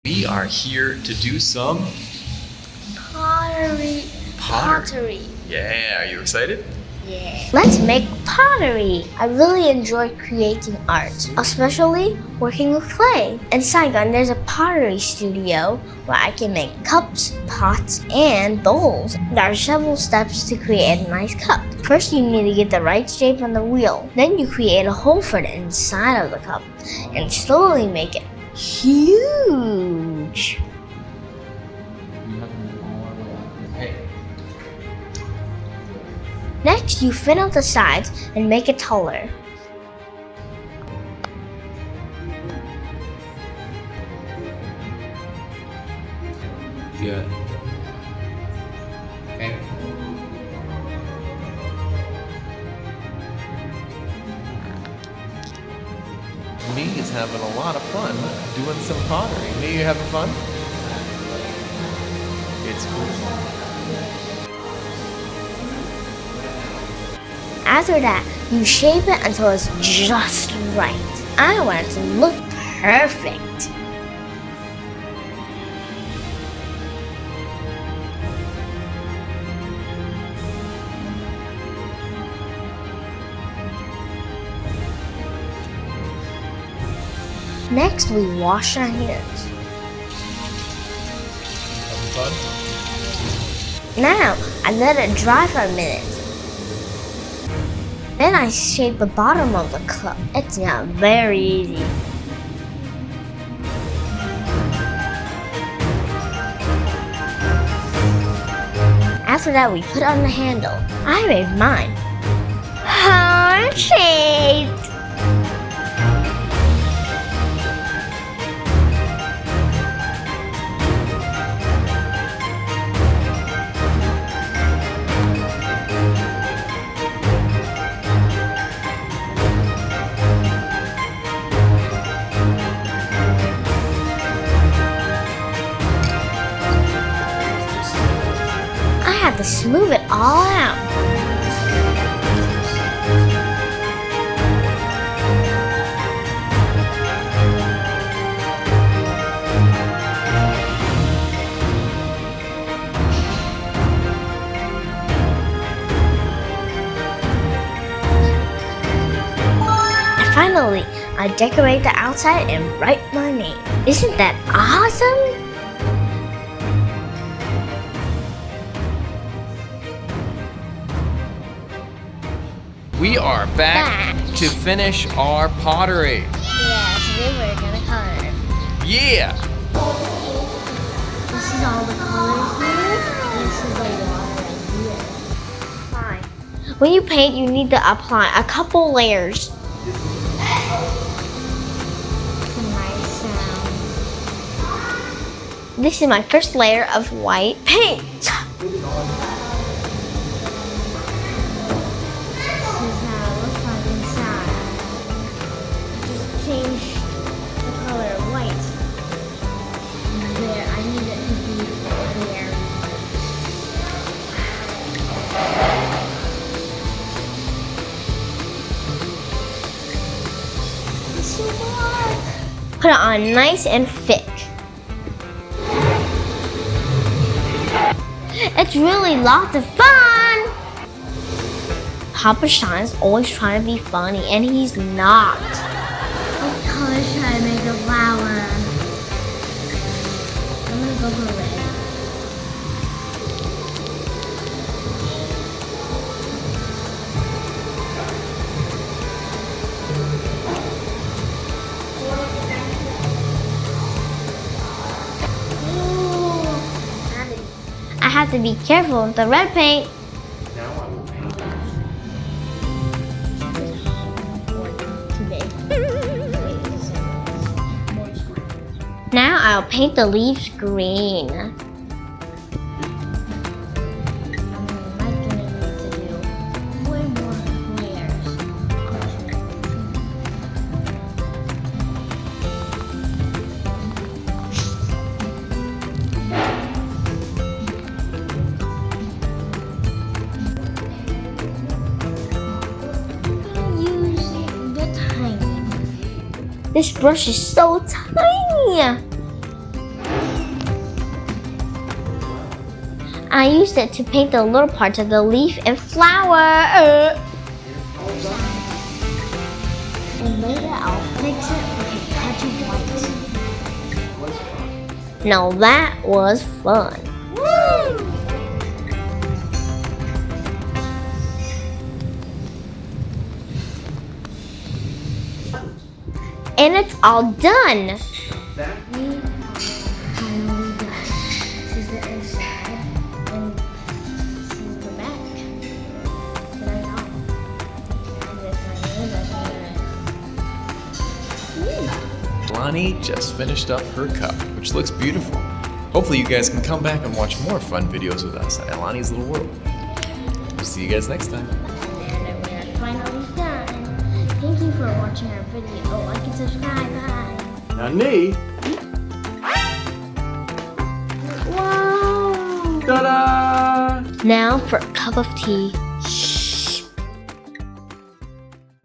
We are here to do some Pottery. Yeah, are you excited? Yeah. Let's make pottery. I really enjoy creating art, especially working with clay. In Saigon, there's a pottery studio where I can make cups, pots, and bowls. There are several steps to create a nice cup. First, you need to get the right shape on the wheel. Then you create a hole for the inside of the cup and slowly make it huge. Next, you thin out the sides and make it taller. Good. Okay. Me is having a lot of fun doing some pottery. Me, you having fun? It's cool. After that, you shape it until it's just right. I want it to look perfect. Next, we wash our hands. Having fun? Now, I let it dry for a minute. Then I shape the bottom of the cup. It's not very easy. After that, we put on the handle. I made mine heart-shaped. I have to smooth it all out. And finally, I decorate the outside and write my name. Isn't that awesome? We are back to finish our pottery. Yeah, today we're gonna color. Yeah! This is all the colors here. This is the water right here. Fine. When you paint, you need to apply a couple layers. It's a nice sound. This is my first layer of white paint. Change the color white. There, I need it to be there. Put it on nice and thick. It's really lots of fun! Papa Sean is always trying to be funny, and he's not. What color should I make a flower? I'm gonna go for red. Ooh. I have to be careful with the red paint. Now I will paint Now I'll paint the leaves green. This brush is so tiny. I used it to paint the little parts of the leaf and flower. And later I'll fix it with a touch of white. Now that was fun. Woo! And it's all done. Ailani just finished up her cup, which looks beautiful. Hopefully you guys can come back and watch more fun videos with us at Ailani's Little World. We'll see you guys next time. And we're finally done. Thank you for watching our video. Like and subscribe. Bye. Nani? Wow. Ta-da! Now for a cup of tea.